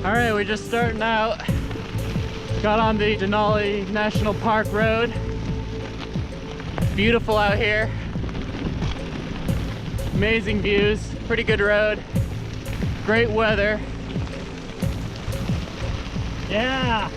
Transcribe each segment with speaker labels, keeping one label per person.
Speaker 1: All right, we're just starting out. Got on the Denali National Park Road. Beautiful out here. Amazing views, pretty good road. Great weather. Yeah!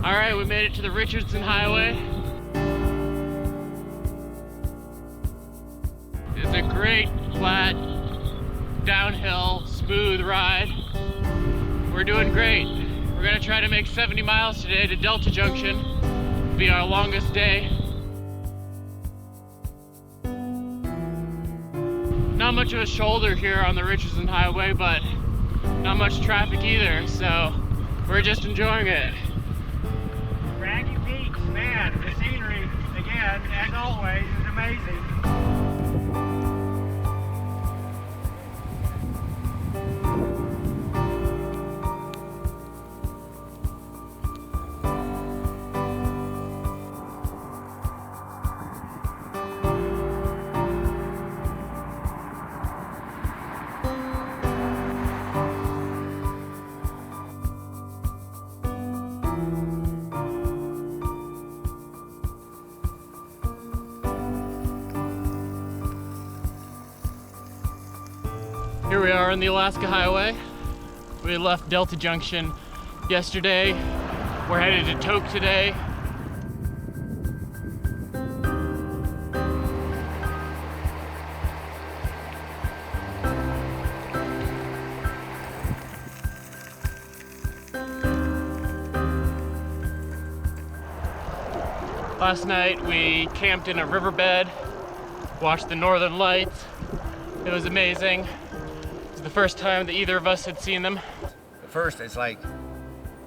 Speaker 1: All right, we made it to the Richardson Highway. It's a great, flat, downhill, smooth ride. We're doing great. We're gonna try to make 70 miles today to Delta Junction. It'll be our longest day. Not much of a shoulder here on the Richardson Highway, but not much traffic either, so we're just enjoying it.
Speaker 2: Craggy peaks, man, the scenery, again, as always, is amazing.
Speaker 1: Here we are on the Alaska Highway. We left Delta Junction yesterday. We're headed to Tok today. Last night we camped in a riverbed, watched the northern lights. It was amazing. It was the first time that either of us had seen them.
Speaker 3: At first it's like,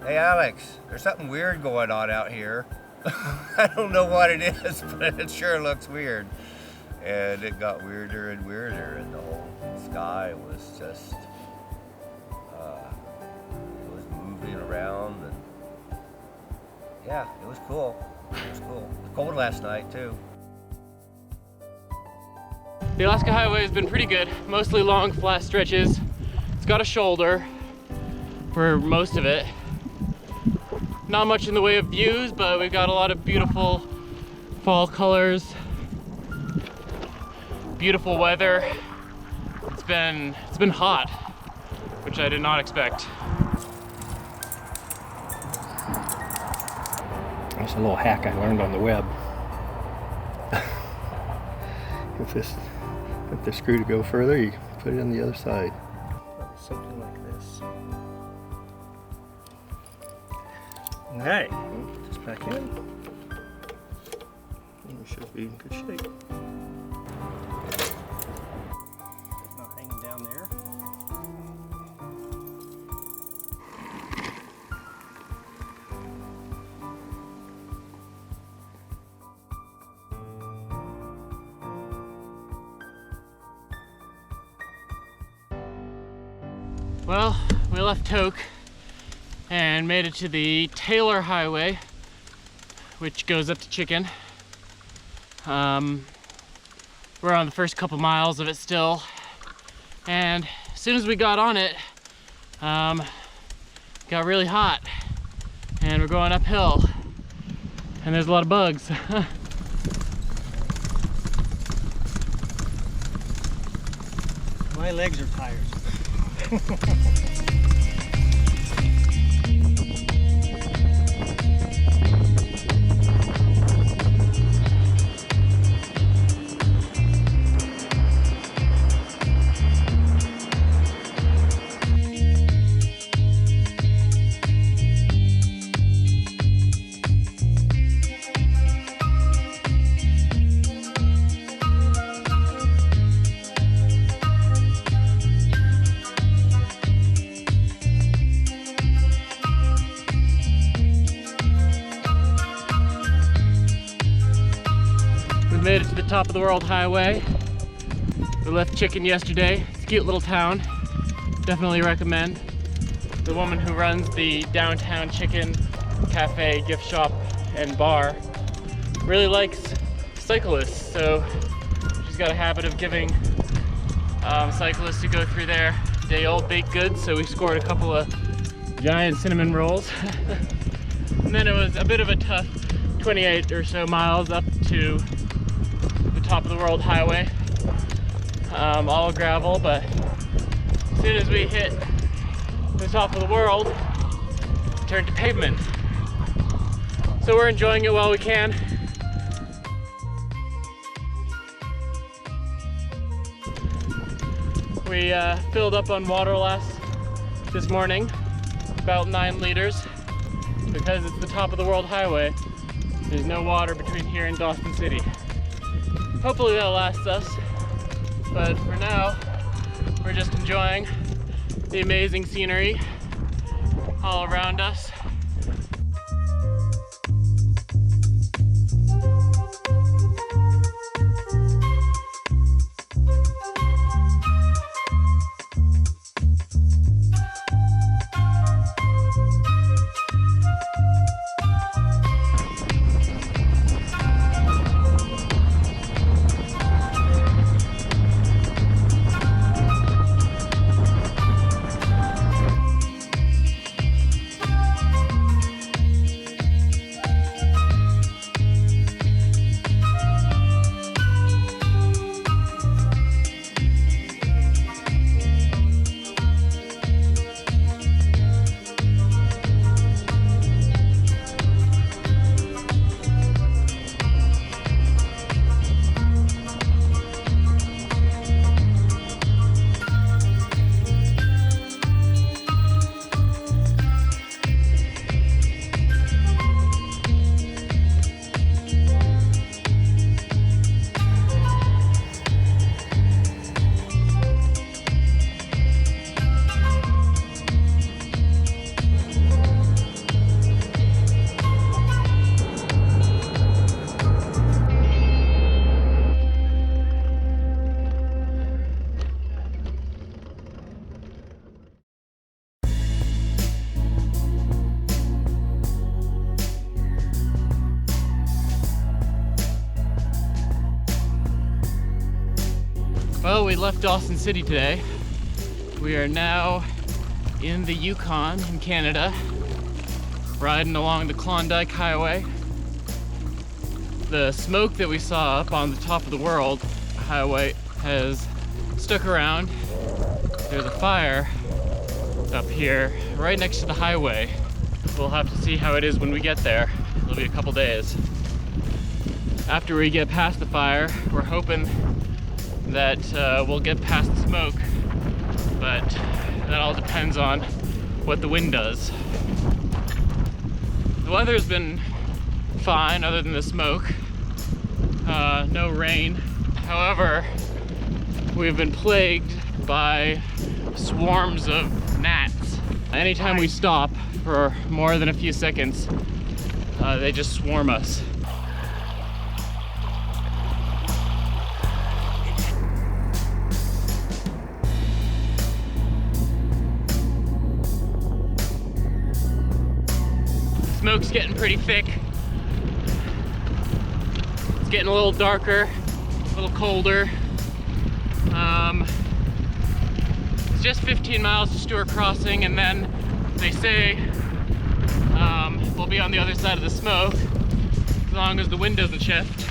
Speaker 3: hey Alex, there's something weird going on out here. I don't know what it is, but it sure looks weird. And it got weirder and weirder, and the whole sky was just, it was moving around, and yeah, it was cool. It was cool. Cold last night too.
Speaker 1: The Alaska Highway has been pretty good. Mostly long, flat stretches. It's got a shoulder for most of it. Not much in the way of views, but we've got a lot of beautiful fall colors. Beautiful weather. It's been hot, which I did not expect.
Speaker 4: That's a little hack I learned on the web. If the screw to go further, you put it on the other side. Something like this. Alright, put this back in. And we should be in good shape. It's not hanging down there.
Speaker 1: Well, we left Tok and made it to the Taylor Highway, which goes up to Chicken. We're on the first couple miles of it still, and as soon as we got on it, got really hot, and we're going uphill, and there's a lot of bugs.
Speaker 4: My legs are tired.
Speaker 1: We made it to the top of the world highway. We left Chicken yesterday. It's a cute little town. Definitely recommend. The woman who runs the downtown Chicken cafe, gift shop, and bar really likes cyclists, so she's got a habit of giving cyclists who go through there day-old baked goods, so we scored a couple of giant cinnamon rolls. And then it was a bit of a tough 28 or so miles up to the top of the world highway. All gravel, but as soon as we hit the top of the world, it turned to pavement. So we're enjoying it while we can. We filled up on water this morning, about 9 liters, because it's the top of the world highway. There's no water between here and Dawson City. Hopefully that'll last us, but for now, we're just enjoying the amazing scenery all around us. Well, we left Dawson City today. We are now in the Yukon in Canada, riding along the Klondike highway. The smoke that we saw up on the top of the world highway has stuck around. There's a fire up here right next to the highway. We'll have to see how it is when we get there. It'll be a couple days. After we get past the fire, we're hoping that we'll get past the smoke, but that all depends on what the wind does. The weather's been fine other than the smoke. No rain. However, we've been plagued by swarms of gnats. Anytime we stop for more than a few seconds, they just swarm us. Smoke's getting pretty thick. It's getting a little darker, a little colder. It's just 15 miles to Stewart Crossing, and then they say we'll be on the other side of the smoke as long as the wind doesn't shift.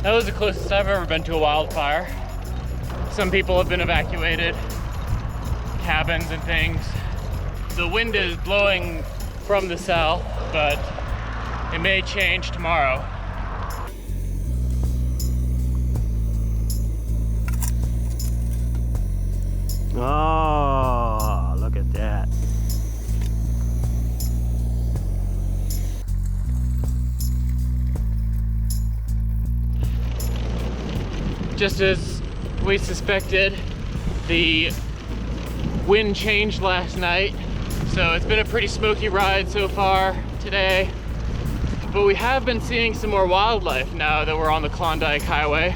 Speaker 1: That was the closest I've ever been to a wildfire. Some people have been evacuated, cabins and things. The wind is blowing from the south, but it may change tomorrow.
Speaker 2: Oh, look at that.
Speaker 1: Just as we suspected, the wind changed last night, so it's been a pretty smoky ride so far today. But we have been seeing some more wildlife now that we're on the Klondike highway.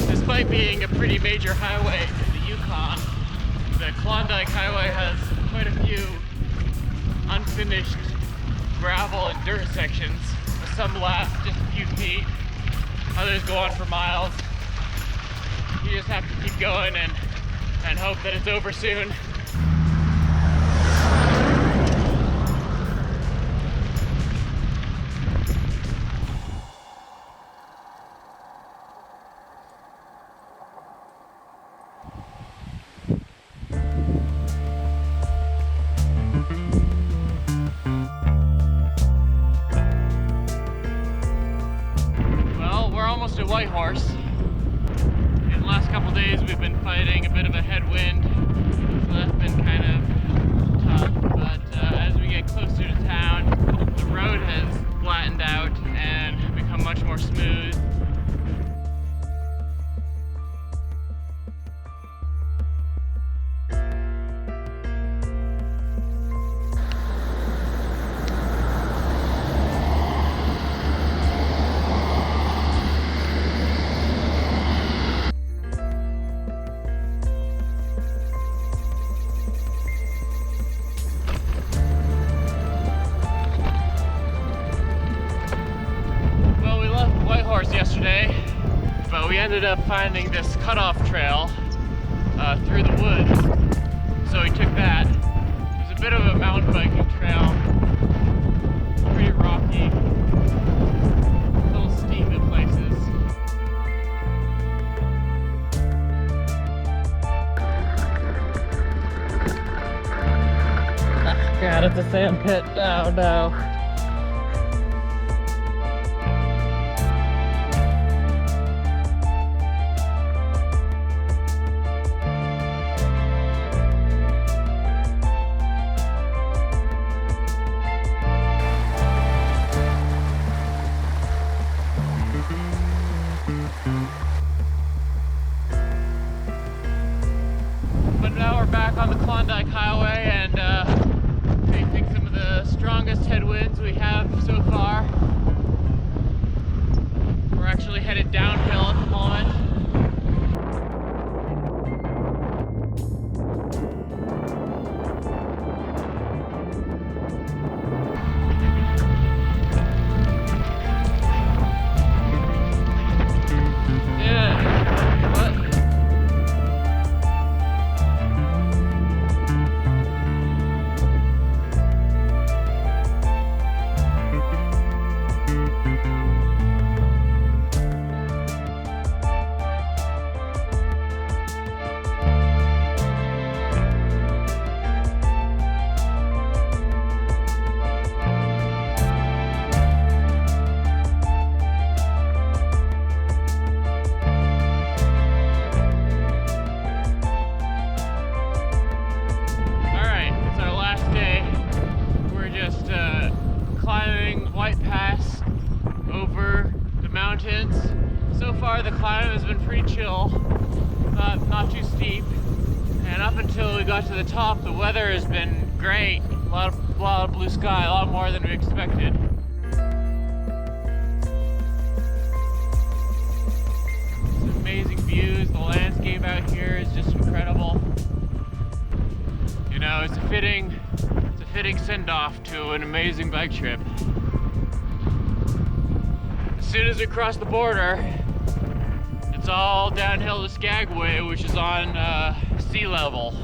Speaker 1: Despite being a pretty major highway in the Yukon, the Klondike highway has quite a few unfinished gravel and dirt sections. Some last just a few feet, others go on for miles. You just have to keep going and hope that it's over soon. Almost a white horse. In the last couple days we've been fighting a bit of a headwind, so that's been kind of tough, but as we get closer to town, the road has flattened out and become much more smooth. Yesterday, but we ended up finding this cutoff trail through the woods, so we took that. It was a bit of a mountain biking trail, pretty rocky, a little steep in places. the sand pit. Oh no. But now we're back on the Klondike Highway and facing some of the strongest headwinds we have so far. We're actually headed downhill at the moment. So far the climb has been pretty chill, not too steep, and up until we got to the top the weather has been great. A lot of blue sky, a lot more than we expected. Some amazing views, the landscape out here is just incredible. You know, it's a fitting send-off to an amazing bike trip. As soon as we cross the border, it's all downhill to Skagway, which is on sea level.